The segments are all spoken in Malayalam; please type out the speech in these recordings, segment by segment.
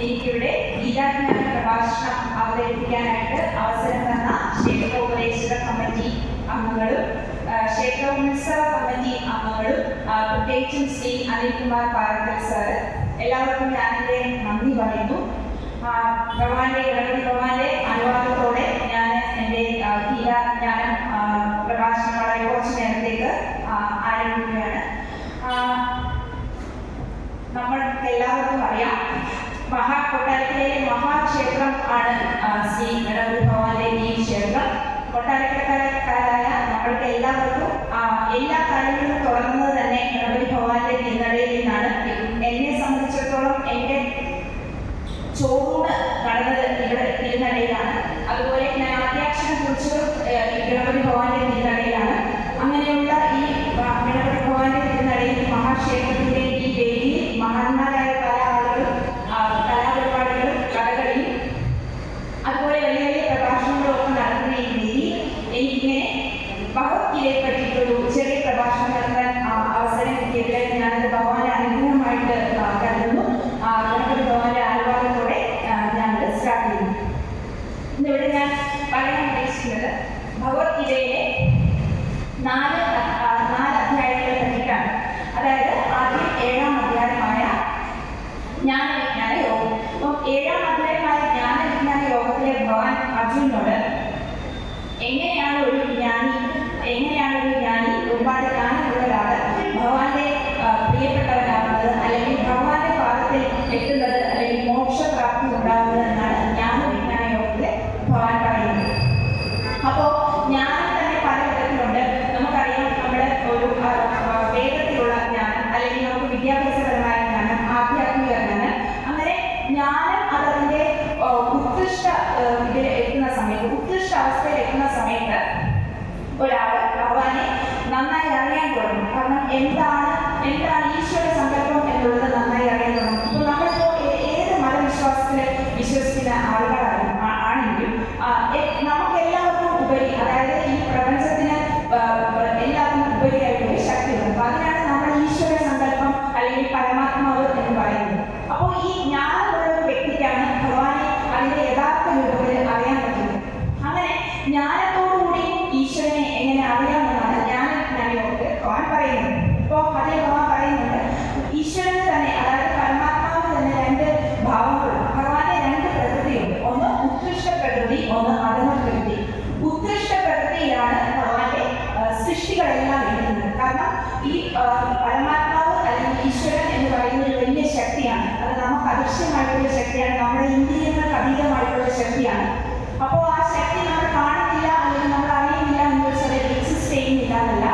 എനിക്കിവിടെ ഗീതാജ്ഞാന പ്രഭാഷണം അവതരിപ്പിക്കാനായിട്ട് അവസരം തന്ന ക്ഷേത്രോപദേശക കമ്മിറ്റി അംഗങ്ങളും ക്ഷേത്രോത്സവ കമ്മിറ്റി അംഗങ്ങളും പ്രത്യേകിച്ചും ശ്രീ അനിൽകുമാർ പാറക്കൽ സാറ്, എല്ലാവർക്കും ഞാനെൻ്റെ നന്ദി പറയുന്നു. ഗണപതി ഭഗവാന്റെ അനുവാദത്തോടെ ഞാൻ എൻ്റെ ഗീതാജ്ഞാനം പ്രഭാഷണം വളരെ കുറച്ച് നേരത്തേക്ക് ആരംഭിക്കുകയാണ്. നമ്മൾക്ക് എല്ലാവർക്കും അറിയാം, കൊട്ടാരത്തിലെ മഹാക്ഷേത്രം ആണ് ശ്രീ ഗണപതി ഭഗവാന്റെ ഈ ക്ഷേത്രം. കൊട്ടാരക്കാരായ നമ്മൾക്ക് എല്ലാവർക്കും എല്ലാ കാര്യങ്ങളും തുടങ്ങുന്നത് തന്നെ ഗണപതി ഭഗവാന്റെ തിരുനടയിൽ നിന്നാണ്. എന്നെ സംബന്ധിച്ചിടത്തോളം എൻ്റെ ചോറൂണ് നടന്നത് ഇവിടെ തിരുനടയിലാണ്. അതുപോലെ ഞാൻ ആദ്യാക്ഷരം കുറിച്ചത് ഗണപതി ഭഗവാന്റെ തിരുനടയിലാണ്. അങ്ങനെയുള്ള ഈ ഗണപതി ഭഗവാന്റെ തിരുനടയിൽ മഹാക്ഷേത്രത്തിന്റെ ഈ വേദിയിൽ മഹാന്മാരായ പല ആളുകളും കലാപരിപാടികളും കഥകളിയും അതുപോലെ വലിയ വലിയ പ്രഭാഷണങ്ങളും ഒക്കെ നടത്തുന്ന ഈ വേദിയിൽ എനിക്കിങ്ങനെ ഭഗവത്ഗീതയെ പറ്റിയിട്ടൊരു ചെറിയ പ്രഭാഷണം നടത്താൻ അവസരം കിട്ടിയതിൽ ഞാനത് ഭഗവാന്റെ അനുഗ്രഹമായിട്ട് കരുതുന്നു. ഗണപതി ഭഗവാന്റെ അനുവാദത്തോടെ ഞാനത് സ്റ്റാർട്ട് ചെയ്യുന്നു. ഇന്നിവിടെ ഞാൻ പറയാൻ ഉദ്ദേശിക്കുന്നത് ഭഗവത്ഗീതയിലെ നാല് അധ്യായങ്ങളെ പറ്റിയിട്ടാണ്. അതായത് ആദ്യം 7-ാം അധ്യായമായ ജ്ഞാനവിജ്ഞാന യോഗം. അപ്പം 7-ാം അധ്യായമായ ജ്ഞാനവിജ്ഞാന യോഗത്തിലെ ഭഗവാൻ അർജുനനോട് എങ്ങനെയാണ് ഒരു ജ്ഞാനി ഒരുപാട് ജ്ഞാനമുള്ള ഒരാൾ ഭഗവാന്റെ പ്രിയപ്പെട്ടവനാകുന്നത്, അല്ലെങ്കിൽ ഭഗവാന്റെ പാദത്തിൽ എത്തുന്നത്, അല്ലെങ്കിൽ മോക്ഷപ്രാപ്തി ഉണ്ടാകുന്നത് എന്നാണ് ജ്ഞാനവിജ്ഞാന യോഗത്തിലെ ഭഗവാൻ പറയുന്നത്. അപ്പോൾ ജ്ഞാനം തന്നെ പല വിധത്തിലുണ്ട്. നമുക്കറിയാം, നമ്മുടെ ഒരു വേഗത്തിലുള്ള ജ്ഞാനം, അല്ലെങ്കിൽ നമുക്ക് വിദ്യാഭ്യാസപരമായ ജ്ഞാനം, ആധ്യാത്മിക ജ്ഞാനം, അങ്ങനെ ജ്ഞാനം അതതിൻ്റെ ഉത്കൃഷ്ട അവസ്ഥയിൽ എത്തുന്ന സമയത്ത് ഒരാൾ ഭഗവാനെ നന്നായി അറിയാൻ തുടങ്ങും. കാരണം എന്താണ് ഈശ്വര സങ്കല്പം എന്നുള്ളത് നന്നായി അറിയാൻ തുടങ്ങും. ഇപ്പോൾ നമ്മളിപ്പോൾ ഏത് മതവിശ്വാസത്തിൽ വിശ്വസിക്കുന്ന ആണെങ്കിലും നമുക്ക് എല്ലാവർക്കും ഉപരി, അതായത് ഈ പ്രപഞ്ചത്തിന് എല്ലാവർക്കും ഉപരിയായിട്ടൊരു ശക്തിയുണ്ട്. അപ്പോൾ അതിനാണ് നമ്മൾ ഈശ്വര സങ്കല്പം അല്ലെങ്കിൽ പരമാത്മാവ് എന്ന് പറയുന്നത്. അപ്പോൾ ഈ ജ്ഞാനമുള്ള ഒരു വ്യക്തിക്കാണ് ഭഗവാനെ അതിൻ്റെ യഥാർത്ഥ രൂപത്തിൽ അറിയാൻ പറ്റുന്നത്. അങ്ങനെ ജ്ഞാനത്തോടുകൂടി ഈശ്വരനെ എങ്ങനെ അറിയാമെന്നാണ് ജ്ഞാനവിജ്ഞാനയോഗത്തിൽ ഭഗവാൻ പറയുന്നത്. അപ്പോൾ അതേ ഭഗവാൻ പറയുന്നുണ്ട്, ഈശ്വരന് തന്നെ, അതായത് പരമാത്മാവിന് തന്നെ രണ്ട് ഭാവങ്ങളുണ്ട്. ഭഗവാന്റെ രണ്ട് പ്രകൃതിയുണ്ട്. ഒന്ന് ഉത്കൃഷ്ട പ്രകൃതി, ഒന്ന് അധമ പ്രകൃതി. ഉത്കൃഷ്ട പ്രകൃതിയിലാണ് ഭഗവാന്റെ സൃഷ്ടികളെല്ലാം ഇരിക്കുന്നത്. കാരണം ഈ പരമാത്മാവ് അല്ലെങ്കിൽ ഈശ്വരൻ എന്ന് പറയുന്ന ഒരു വലിയ ശക്തിയാണ്. അത് നമുക്ക് അദൃശ്യമായിട്ടുള്ള ശക്തിയാണ്, നമ്മുടെ ഇന്ദ്രിയങ്ങൾക്ക് അതീതമായിട്ടുള്ള ശക്തിയാണ്. അപ്പോൾ ആ ശക്തി നമ്മൾ കാണുന്നില്ല, അല്ലെങ്കിൽ നമ്മൾ അറിയുന്നില്ല എന്ന് വെച്ചാൽ എക്സിസ്റ്റ് ചെയ്യുന്നില്ല എന്നല്ല.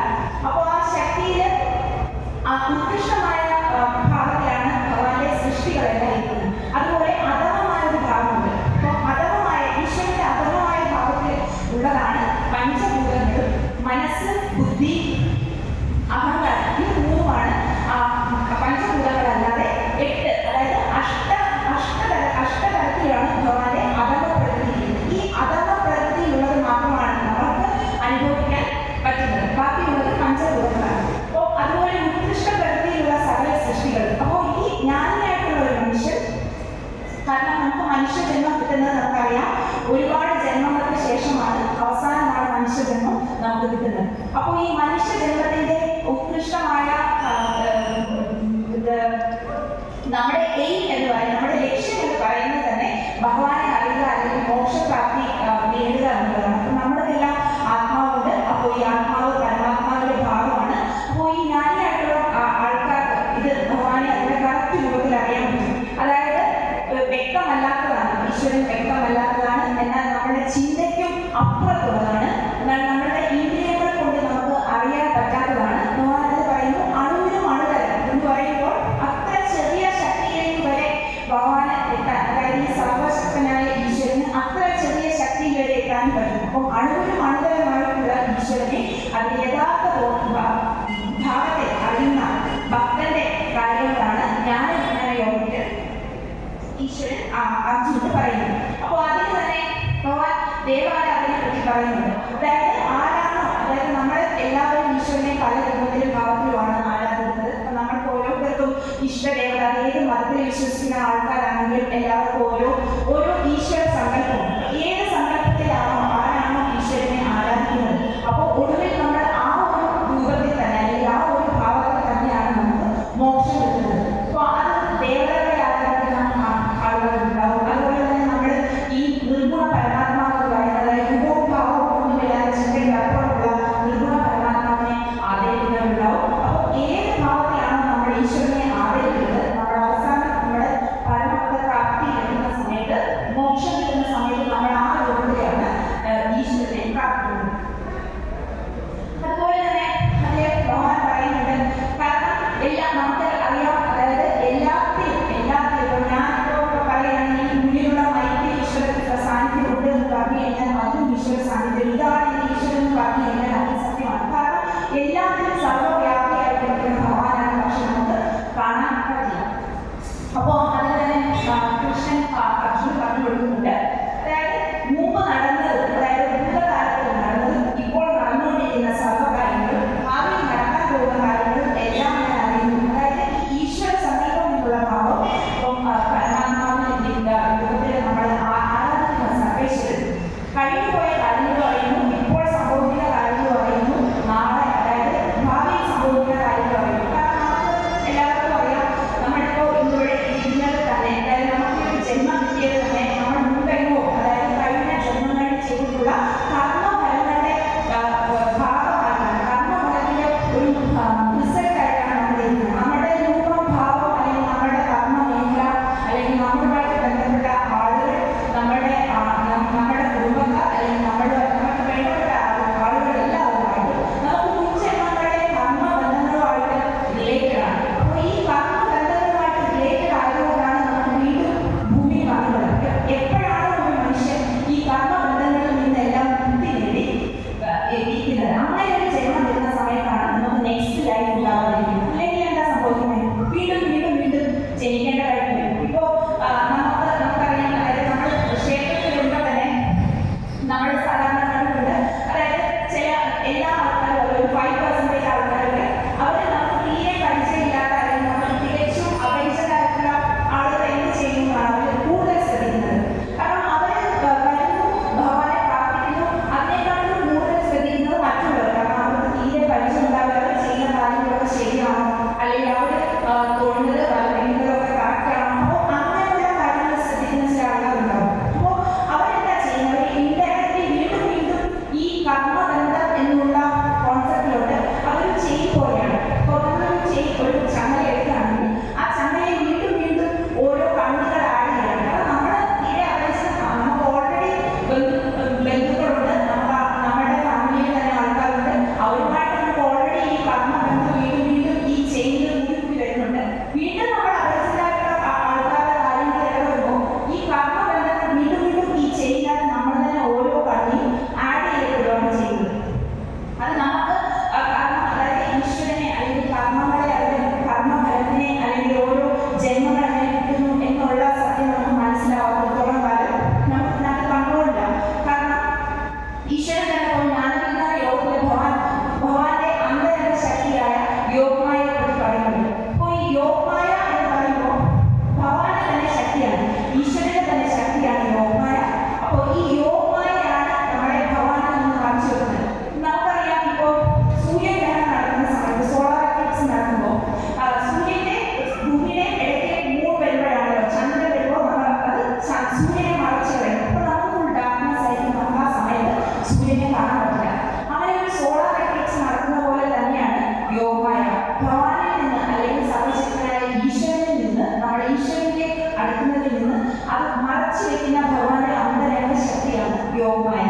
അപ്പോൾ ആ ശക്തിയിൽ ആ ഉത്കൃഷ്ടമായ ഭാവത്തിലാണ് ഭഗവാന്റെ സൃഷ്ടികളെല്ലാം ഇരിക്കുന്നത്. അതുപോലെ അധമമായ ഒരു ഭാവമുണ്ട്. അപ്പോൾ അധമമായ ഈശ്വരന്റെ അധമമായ ഭാവത്തിൽ ഉള്ളതാണ് പഞ്ചഭൂതങ്ങളും മനസ്സ്, ബുദ്ധി, അഹങ്കാരം. ഈ മൂന്നുമാണ് പഞ്ചഭൂതങ്ങളല്ലാതെ 8, അതായത് അഷ്ടതരത്തിലാണ് ഭഗവാന്റെ അധമ പ്രകൃതി. ഈ അധമ പ്രകൃതിയിലുള്ളത് മാത്രമാണ് നമുക്ക് അനുഭവിക്കാൻ പറ്റുന്നത്. ബാക്കിയുള്ളത് പഞ്ചഭൂതങ്ങളാണ്. അപ്പോൾ അതുപോലെ ഉത്കൃഷ്ട പ്രകൃതിയിലുള്ള സകല സൃഷ്ടികൾ. അപ്പോൾ ഈ ജ്ഞാനിയായിട്ടുള്ള ഒരു മനുഷ്യൻ, കാരണം നമുക്ക് മനുഷ്യജന്മം കിട്ടുന്നത് നമുക്കറിയാം, ഒരുപാട് ജന്മങ്ങൾക്ക് ശേഷമാണ് അവസാനമാണ് മനുഷ്യജന്മം നമുക്ക് കിട്ടുന്നത്. അപ്പോൾ ഈ മനുഷ്യജന്മത്തിന്റെ ഉത്കൃഷ്ടമായ നമ്മുടെ എയിം എന്ന് പറയുന്നത്, നമ്മുടെ ലക്ഷ്യം എന്ന് പറയുന്നത് തന്നെ ഭഗവാനെ അറിയുക, അല്ലെങ്കിൽ മോക്ഷപ്രാപ്തി നേടുക എന്നുള്ളതാണ്. അപ്പോൾ നമ്മുടെതെല്ലാം ആത്മാവുണ്ട്. അപ്പോൾ ഈ ആത്മാവ് പരമാത്മാവിന്റെ ഭാഗമാണ്. അപ്പോൾ ഈ ജ്ഞാനിയായിട്ടുള്ള ആൾക്കാർക്ക് ഇത് ഭഗവാനെ അതിന്റെ കറക്റ്റ് രൂപത്തിൽ അറിയാൻ പറ്റും. അതായത് വ്യക്തമല്ലാത്തതാണ്, ഈശ്വരൻ വ്യക്തമല്ലാത്തതാണ്, എന്നാൽ നമ്മുടെ ചിന്തയ്ക്കും അപ്പുറത്തുള്ളതാണ്, എന്നാൽ നമ്മുടെ ഇന്ദ്രിയങ്ങൾ കൊണ്ട് നമുക്ക് അറിയാൻ പറ്റാത്തതാണ്. ഭഗവാനത് പറയുന്നു, അണുവിനും അണുതരം എന്ന് പറയുമ്പോൾ അത്ര ചെറിയ ശക്തിയിലേക്ക് വരെ ഭഗവാന് എത്താൻ, അതായത് ഈ സർവശക്തനായ ഈശ്വരന് അത്ര ചെറിയ ശക്തിയിൽ വരെ എത്താൻ പറ്റും. അപ്പം അണുവിനും അണുതരമായിട്ടുള്ള ഈശ്വരനെ അതിന്റെ യഥാർത്ഥ ഭാവത്തെ അറിയുന്ന ഭക്തന്റെ കാര്യങ്ങളാണ് ജ്ഞാനവിജ്ഞാന യോഗത്തിൽ ഈശ്വരൻ അർജുനന് പറയുന്നത്. അപ്പോൾ അതിന് തന്നെ ഭഗവാൻ ദേവാരാധനയെ പറ്റി പറയുന്നുണ്ട്. അതായത് ആരാണോ, അതായത് നമ്മൾ എല്ലാവരും ഈശ്വരനെ പല രൂപത്തിലും ഭാവത്തിലുമാണ് ആരാധിക്കുന്നത്. അപ്പം നമ്മൾക്ക് ഓരോരുത്തർക്കും ഇഷ്ടദേവത, ഏത് മതത്തിൽ വിശ്വസിക്കുന്ന ആൾക്കാരാണെങ്കിലും എല്ലാവർക്കും ഓരോ ഈശ്വര സങ്കല്പമുണ്ട്. ഏത് സങ്കല്പത്തിലാണോ ആരാണോ ഈശ്വരനെ ആരാധിക്കുന്നത്, അപ്പോൾ ഒടുവിൽ നമ്മൾ ആ ഒരു രൂപത്തിൽ തന്നെ അല്ലെങ്കിൽ ആ ഒരു ഭാവത്തിൽ തന്നെയാണ് നമുക്ക് മോക്ഷം കിട്ടുന്നത്. അപ്പോൾ അത് ദേവതകളെ ആരാധിക്കുന്ന ആളുകളുണ്ടാവും. അതുപോലെ തന്നെ നമ്മൾ ഈ നിർഗുണ പരമാത്മാവ് പറയുന്നത് രൂപവും ഭാവവും ഒന്നുമില്ലാതെ ചിന്തയിൽ അപ്പുറമുള്ള നിർഗുണ പരമാത്മാവിനെ ആദരിക്കുന്നവരുണ്ടാവും. അപ്പോൾ ഏത് ഭാവത്തിലാണോ നമ്മൾ ഈശ്വരനെ ആദരിക്കുന്നത്, നമ്മൾ അവസാനം നമ്മുടെ പരമപദ പ്രാപ്തി എത്തുന്ന സമയത്ത്, മോക്ഷം കിട്ടുന്ന സമയത്ത് നമ്മൾ ആ രൂപത്തിലാണ് ഈശ്വരനെ പ്രാപിക്കുന്നത്. അതുപോലെ തന്നെ അതേ ഭഗവാൻ പറയുന്നുണ്ട്, കാരണം എല്ലാം നമുക്ക് അറിയാം, അതായത് എല്ലാത്തിലും ഞാനിപ്പോൾ പറയുകയാണെങ്കിൽ മുന്നിലുള്ള മൈത്രി ഈശ്വര സാന്നിധ്യം ഉണ്ട് എന്ന് പറഞ്ഞു കഴിഞ്ഞാൽ അതും ഈശ്വര സാന്നിധ്യം, ഇതാണ് എൻ്റെ ഈശ്വരൻ എന്ന് പറഞ്ഞു കഴിഞ്ഞാൽ അത് സത്യമാണ്. കാരണം എല്ലാത്തിലും സർവ്വവ്യാപിയായിരിക്കുന്ന ഭഗവാനാണ്, പക്ഷെ നമുക്ക് കാണാൻ പറ്റില്ല. അപ്പോൾ അതിൽ തന്നെ കൃഷ്ണൻ അർജുനൻ പറഞ്ഞു കൊടുക്കുന്നുണ്ട്, അതായത് മുമ്പ് നടന്നത്, അതായത് ഭൂതകാലത്തിൽ നടന്നതും ഇപ്പോൾ നടന്നുകൊണ്ടിരിക്കുന്ന സർവ്വകാര്യങ്ങളും ഭാവിയിൽ നടക്കാൻ പോകുന്ന കാര്യങ്ങളും എല്ലാം ഞാൻ അറിയുന്നു. അതായത് ഈശ്വര സങ്കല്പം എന്നുള്ള ഭാവം ഇപ്പം പരമാത്മാവിന്റെ രൂപത്തിൽ നമ്മൾ ആരാധിക്കുന്ന സർവേശ്വരൻ കഴിഞ്ഞുപോയ കാര്യങ്ങൾ അറിയുന്നു, ഇപ്പോൾ സംഭവിക്കുന്ന കാര്യങ്ങൾ അറിയുന്നു, നാളെ അതായത് ഭാവിയിൽ സംഭവിക്കുന്ന കാര്യങ്ങൾ അറിയുന്നു. കാരണം നമുക്ക് എല്ലാവർക്കും അറിയാം, നമ്മളിപ്പോൾ ഇന്നിവിടെ ഇരിക്കുന്നത് തന്നെ, അതായത് നമുക്കൊരു ജന്മം കിട്ടിയത് തന്നെ നമ്മൾ മുൻപെങ്ങോ അതായത് കഴിഞ്ഞ ജന്മങ്ങളിൽ ചെയ്തിട്ടുള്ള കർമ്മഫലങ്ങളുടെ ഭാഗമായിട്ടാണ്, കർമ്മഫലത്തിന്റെ ഒരു റിസൾട്ടായിട്ടാണ് നമ്മൾ ചെയ്യുന്നത്. നമ്മുടെ രൂപം, ഭാവം അല്ലെങ്കിൽ നമ്മുടെ കർമ്മ മേഖല അല്ലെങ്കിൽ നമ്മളുമായിട്ട് ബന്ധപ്പെട്ട ആളുകൾ, നമ്മുടെ കുടുംബക്കാർ അല്ലെങ്കിൽ നമുക്ക് വേണ്ടപ്പെട്ട ആളുകൾ എല്ലാവരുമായിട്ട് നമുക്ക് മുൻജന്മങ്ങളുടെ കർമ്മബന്ധങ്ങളുമായിട്ട് റിലേറ്റഡ് ആണ്. അപ്പോൾ ഈ കർമ്മബന്ധങ്ങളുമായിട്ട് റിലേറ്റഡ് ആയതുകൊണ്ടാണ് നമുക്ക് വീണ്ടും ഭൂമിയിൽ വന്നത്. എപ്പോഴാണ് ഒരു മനുഷ്യൻ ഈ കർമ്മബന്ധങ്ങളിൽ നിന്നെല്ലാം മുക്തി നേടി ഇരിക്കുന്നത്, അങ്ങനെ ഒരു ജന്മം വരുന്ന സമയത്താണ് നമുക്ക് നെക്സ്റ്റ് ലൈഫ് ഉണ്ടാവാതിരിക്കുന്നത്. അല്ലെങ്കിൽ എന്താ സംഭവിക്കുന്നത്, വീണ്ടും വീണ്ടും വീണ്ടും ജനിക്കേണ്ടതായിട്ട് വരും. ഇപ്പോൾ നമുക്കറിയാം, അതായത് നമ്മൾ ക്ഷേത്രത്തിൽ വരുമ്പോൾ തന്നെ നമ്മൾ സാധാരണ കണ്ടിട്ടുണ്ട്, അതായത് ചില എല്ലാ ആൾക്കാരും ഒരു 5% ആൾക്കാരൊക്കെ അവർ നമുക്ക് തീരെ പരിചയമില്ലാത്ത അല്ലെങ്കിൽ നമ്മൾ തികച്ചും അപരിചിതരായിട്ടുള്ള ആളുകൾ എന്ത് ചെയ്യുന്നതാണ് അവർ കൂടുതൽ ശ്രദ്ധിക്കുന്നത്. കാരണം അവർ വരുന്നു, ഭഗവാനെ പ്രാർത്ഥിക്കുന്നു, അതിനേക്കാളും കൂടുതൽ ശ്രദ്ധിക്കുന്നത് മറ്റുള്ളവർ. കാരണം അവർക്ക് തീരെ പരിചയം ഉണ്ടാവില്ല, അവർ ചെയ്യുന്ന കാര്യങ്ങളൊക്കെ ശരിയാണോ അല്ലെങ്കിൽ അവർ തൊഴുന്നത് പറയുന്നതൊക്കെ കറക്റ്റാണോ, അപ്പോൾ അങ്ങനെയുള്ള കാര്യങ്ങൾ ശ്രദ്ധിക്കുന്ന ചില ആൾക്കാരുണ്ടാവും. അപ്പോൾ അവരെന്താ ചെയ്യുന്നത്, ഇൻഡയറക്റ്റ്ലി വീണ്ടും വീണ്ടും ഈ കർമ്മബന്ധം എന്നുള്ള കോൺസെപ്റ്റിലോട്ട് അതൊരു ചെയിൻ പോലെയാണ്. ഇപ്പോൾ നമ്മളൊരു ചെയിൻ, ഒരു ചങ്ങല എടുക്കുകയാണെങ്കിൽ ആ ചങ്ങലയിൽ വീണ്ടും വീണ്ടും ഓരോ കണ്ണുകൾ ആഡ് ചെയ്യണം. കാരണം നമ്മൾ തീരെ അപരിചിതമാണ്, നമുക്ക് ഓൾറെഡി ബന്ധുക്കളുണ്ട്, നമ്മുടെ ഫാമിലിയിൽ തന്നെ ആൾക്കാരുണ്ട്, അവരുമായിട്ട് നമുക്ക് ഓൾറെഡി ഈ കർമ്മബന്ധം വീണ്ടും വീണ്ടും ഈ ചെയിനിൽ കൂടി വരുന്നുണ്ട്. വീണ്ടും നമ്മൾ അപരിചിതരായിട്ടുള്ള ആൾക്കാരുടെ കാര്യങ്ങളൊക്കെ വരുമ്പോൾ ഈ കർമ്മബന്ധങ്ങൾ വീണ്ടും വീണ്ടും ഈ ചെയിനകത്ത് നമ്മൾ തന്നെ ഓരോ കണ്ണിയും ആഡ് ചെയ്യപ്പെടുകയാണ് ചെയ്യുന്നത്. അത് നമുക്ക് അതായത് ഈശ്വരനെ അല്ലെങ്കിൽ കർമ്മങ്ങളെ അല്ലെങ്കിൽ കർമ്മഫലത്തിനെ അല്ലെങ്കിൽ ഓരോ ജന്മങ്ങൾ എങ്ങനെ കിട്ടുന്നു എന്നുള്ള സത്യം നമുക്ക് മനസ്സിലാവാത്തിടത്തോളം കാലം നമുക്ക് കൺട്രോളില്ല. കാരണം ഈശ്വരൻ തന്നെ ഇപ്പോൾ ജ്ഞാനവിജ്ഞാന യോഗത്തിലെ ഭഗവാന്റെ അന്തരംഗ ശക്തിയായ യോഗമായയെ പറ്റി പറയുന്നുണ്ട്. അപ്പോൾ ഈ യോഗമായ എന്ന് പറയുമ്പോൾ ഭഗവാന്റെ തന്നെ ശക്തിയാണ്, ഈശ്വരന്റെ തന്നെ ശക്തിയാണ് യോഗമായ. അപ്പോൾ ഈ യോഗമായയാണ് നമ്മളെ ഭഗവാനിൽ നിന്ന് കാണിച്ചു വെക്കുന്നത്. നമുക്കറിയാം, ഇപ്പോൾ സൂര്യഗ്രഹണം നടക്കുന്ന സമയത്ത്, സോളാർ എക്ലിപ്സ് നടക്കുമ്പോൾ ഭൂമിയുടെ ഇടയ്ക്ക് മൂൺ വരുമ്പോഴാണല്ലോ, ചന്ദ്രൻ വരുമ്പോൾ നമ്മൾ അത് സൂര്യനെ മറച്ചു കളയും. അപ്പോൾ നമുക്ക് ഫുൾ ഡാർക്ക്നെസ് ആയിരിക്കും, നമുക്ക് ആ സമയത്ത് സൂര്യനെ കാണാൻ പറ്റില്ല. അങ്ങനെ ഒരു സോളാർ എക്ലിപ്സ് നടക്കുന്ന പോലെ തന്നെയാണ് യോഗമായ. ഭഗവാനിൽ നിന്ന് അല്ലെങ്കിൽ സർവശക്തനായ ഈശ്വരനിൽ നിന്ന്, നമ്മുടെ ഈശ്വരനിലേക്ക് അടുക്കുന്നതിൽ നിന്ന് അത് മറച്ചു വെക്കുന്ന ഭഗവാന്റെ അന്തരംഗ ശക്തിയാണ് യോഗമായ.